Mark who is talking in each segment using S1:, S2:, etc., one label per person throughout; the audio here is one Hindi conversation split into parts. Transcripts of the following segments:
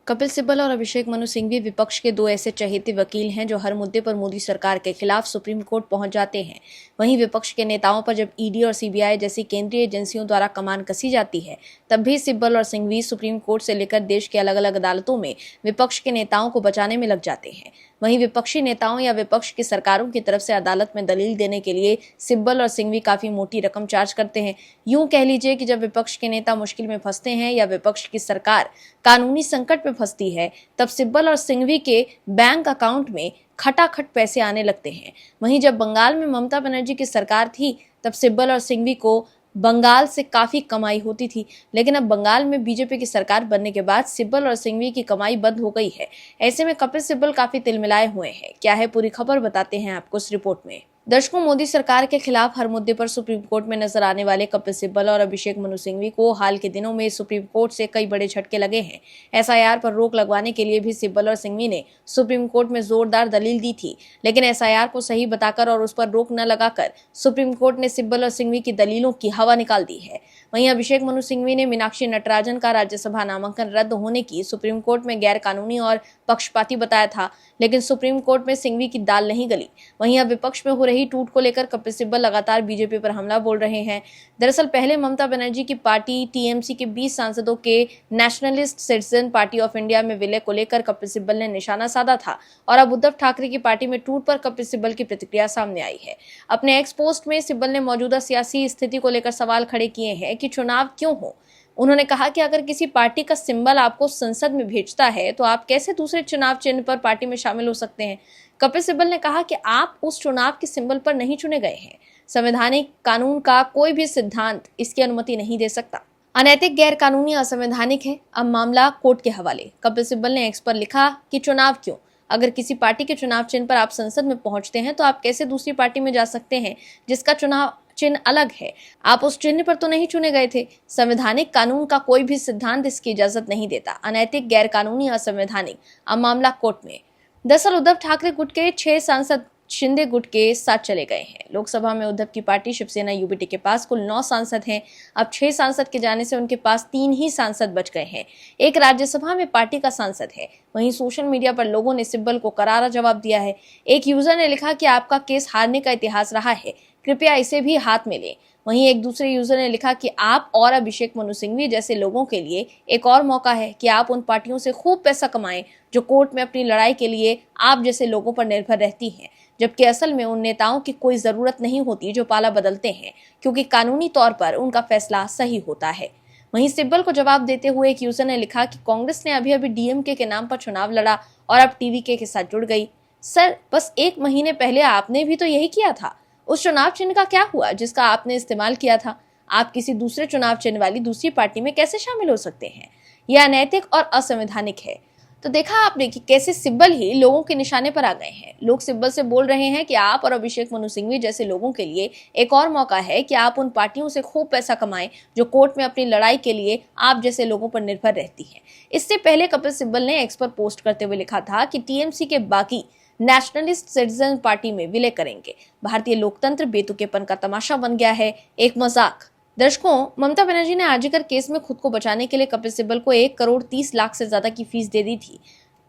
S1: कपिल सिब्बल और अभिषेक मनु सिंघवी विपक्ष के दो ऐसे चहेते वकील हैं जो हर मुद्दे पर मोदी सरकार के खिलाफ सुप्रीम कोर्ट पहुंच जाते हैं। वहीं विपक्ष के नेताओं पर जब ईडी और सीबीआई जैसी केंद्रीय एजेंसियों द्वारा कमान कसी जाती है, तब भी सिब्बल और सिंघवी सुप्रीम कोर्ट से लेकर देश के अलग अलग अदालतों में विपक्ष के नेताओं को बचाने में लग जाते हैं। वहीं विपक्षी नेताओं या विपक्ष की सरकारों की तरफ से अदालत में दलील देने के लिए सिब्बल और सिंघवी काफी मोटी रकम चार्ज करते हैं। यूं कह लीजिए कि जब विपक्ष के नेता मुश्किल में फंसते हैं या विपक्ष की सरकार कानूनी संकट में फंसती है, तब सिब्बल और सिंघवी के बैंक अकाउंट में खटाखट पैसे आने लगते हैं। वहीं जब बंगाल में ममता बनर्जी की सरकार थी, तब सिब्बल और सिंघवी को बंगाल से काफी कमाई होती थी, लेकिन अब बंगाल में बीजेपी की सरकार बनने के बाद सिब्बल और सिंघवी की कमाई बंद हो गई है। ऐसे में कपिल सिब्बल काफी तिलमिलाए हुए हैं। क्या है पूरी खबर, बताते हैं आपको इस रिपोर्ट में। दर्शकों, मोदी सरकार के खिलाफ हर मुद्दे पर सुप्रीम कोर्ट में नजर आने वाले कपिल सिब्बल और अभिषेक मनु सिंघवी को हाल के दिनों में सुप्रीम कोर्ट से कई बड़े झटके लगे हैं। एसआईआर पर रोक लगवाने के लिए भी सिब्बल और सिंघवी ने सुप्रीम कोर्ट में जोरदार दलील दी थी, लेकिन एसआईआर को सही बताकर और उस पर रोक न लगाकर सुप्रीम कोर्ट ने सिब्बल और सिंघवी की दलीलों की हवा निकाल दी है। वहीं अभिषेक मनु सिंघवी ने मीनाक्षी नटराजन का राज्यसभा नामांकन रद्द होने की सुप्रीम कोर्ट में गैर कानूनी और पक्षपाती बताया था, लेकिन सुप्रीम कोर्ट में सिंघवी की दाल नहीं गली। वहीं अब विपक्ष में हो रही टूट को लेकर कपिल सिब्बल लगातार बीजेपी पर हमला बोल रहे हैं। दरअसल पहले ममता बनर्जी की पार्टी टीएमसी के 20 सांसदों के nationalist citizen party of India में विलय को लेकर कपिल सिब्बल ने निशाना साधा था, और अब उद्धव ठाकरे की पार्टी में टूट पर कपिल सिब्बल की प्रतिक्रिया सामने आई है। अपने एक्स पोस्ट में सिब्बल ने मौजूदा सियासी स्थिति को लेकर सवाल खड़े किए हैं कि चुनाव क्यों हो। उन्होंने कहा कि अगर किसी पार्टी का सिंबल आपको संसद में भेजता है, तो आप कैसे दूसरे चुनाव चिन्ह पर पार्टी में शामिल हो सकते हैं। कपिल सिब्बल ने कहा कि आप उस चुनाव के सिंबल पर नहीं चुने गए हैं। संवैधानिक कानून का कोई भी सिद्धांत इसकी अनुमति नहीं दे सकता। अनैतिक, गैर कानूनी, असंवैधानिक है। अब मामला कोर्ट के हवाले। कपिल सिब्बल ने एक्स पर लिखा कि चुनाव क्यों, अगर किसी पार्टी के चुनाव चिन्ह पर आप संसद में पहुंचते हैं, तो आप कैसे दूसरी पार्टी में जा सकते हैं जिसका चुनाव चिन्ह अलग है। आप उस चिन्ह पर तो नहीं चुने गए थे। संवैधानिक कानून का कोई भी सिद्धांत इसकी इजाजत नहीं देता। अनैतिक, गैर कानूनी, असंवैधानिक। अब मामला कोर्ट में। दरअसल उद्धव ठाकरे गुट के 6 सांसद शिंदे गुट के साथ चले गए हैं। लोकसभा में उद्धव की पार्टी शिवसेना यूबीटी के पास कुल 9 सांसद हैं। अब 6 सांसद के जाने से उनके पास 3 ही सांसद बच गए हैं। एक राज्यसभा में पार्टी का सांसद है। वहीं सोशल मीडिया पर लोगों ने सिब्बल को करारा जवाब दिया है। एक यूजर ने लिखा कि आपका केस हारने का इतिहास रहा है, कृपया इसे भी हाथ में लें। वहीं एक दूसरे यूजर ने लिखा कि आप और अभिषेक मनु सिंघवी जैसे लोगों के लिए एक और मौका है कि आप उन पार्टियों से खूब पैसा कमाएं जो कोर्ट में अपनी लड़ाई के लिए आप जैसे लोगों पर निर्भर रहती हैं, जबकि असल में उन नेताओं की कोई जरूरत नहीं होती जो पाला बदलते हैं, क्योंकि कानूनी तौर पर उनका फैसला सही होता है। वहीं सिब्बल को जवाब देते हुए एक यूजर ने लिखा कि कांग्रेस ने अभी अभी डीएमके के नाम पर चुनाव लड़ा और अब टीवीके के साथ जुड़ गई। सर, बस 1 महीने पहले आपने भी तो यही किया था। उस चुनाव चिन्ह का क्या हुआ जिसका आपने इस्तेमाल किया था? आप किसी दूसरे चुनाव चिन्ह वाली दूसरी पार्टी में कैसे शामिल हो सकते हैं? यह अनैतिक और असंवैधानिक है। तो देखा आपने कि कैसे सिब्बल ही लोगों के निशाने पर आ गए हैं। लोग सिब्बल से बोल रहे हैं कि आप और अभिषेक मनु सिंघवी जैसे लोगों के लिए एक और मौका है कि आप उन पार्टियों से खूब पैसा कमाएं जो कोर्ट में अपनी लड़ाई के लिए आप जैसे लोगों पर निर्भर रहती हैं। इससे पहले कपिल सिब्बल ने एक्स पर पोस्ट करते हुए लिखा था कि टीएमसी के बाकी नेशनलिस्ट सिटीजन पार्टी में विलय करेंगे। भारतीय लोकतंत्र बेतुकेपन का तमाशा बन गया है, एक मजाक। दर्शकों, ममता बनर्जी ने आर्जिकर केस में खुद को बचाने के लिए कपिल सिब्बल को 1 करोड़ 30 लाख से ज्यादा की फीस दे दी थी।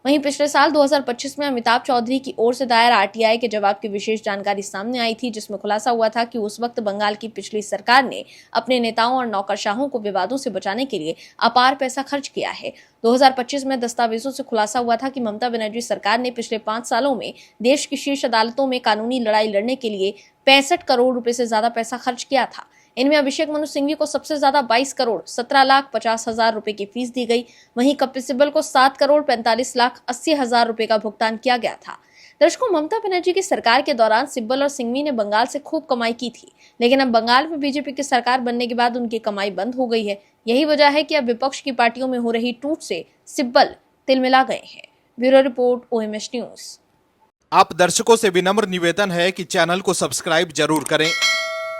S1: वहीं पिछले साल 2025 में अमिताभ चौधरी की ओर से दायर आरटीआई के जवाब की विशेष जानकारी सामने आई थी, जिसमें खुलासा हुआ था कि उस वक्त बंगाल की पिछली सरकार ने अपने नेताओं और नौकरशाहों को विवादों से बचाने के लिए अपार पैसा खर्च किया है। 2025 में दस्तावेजों से खुलासा हुआ था कि ममता बनर्जी सरकार ने पिछले 5 सालों में देश की शीर्ष अदालतों में कानूनी लड़ाई लड़ने के लिए 65 करोड़ रुपए से ज्यादा पैसा खर्च किया था। इनमें अभिषेक मनु सिंघवी को सबसे ज्यादा 22 करोड़ 17,50,000 रुपए की फीस दी गई। वहीं कपिल सिब्बल को 7 करोड़ 45,80,000 रुपए का भुगतान किया गया था। दर्शकों, ममता बनर्जी की सरकार के दौरान सिब्बल और सिंघवी ने बंगाल से खूब कमाई की थी, लेकिन अब बंगाल में बीजेपी की सरकार बनने के बाद उनकी कमाई बंद हो गई है। यही वजह है कि अब विपक्ष की पार्टियों में हो रही टूट से सिब्बल तिलमिला गए हैं। Bureau report, OMH news.
S2: आप दर्शकों से विनम्र निवेदन है कि चैनल को सब्सक्राइब जरूर करें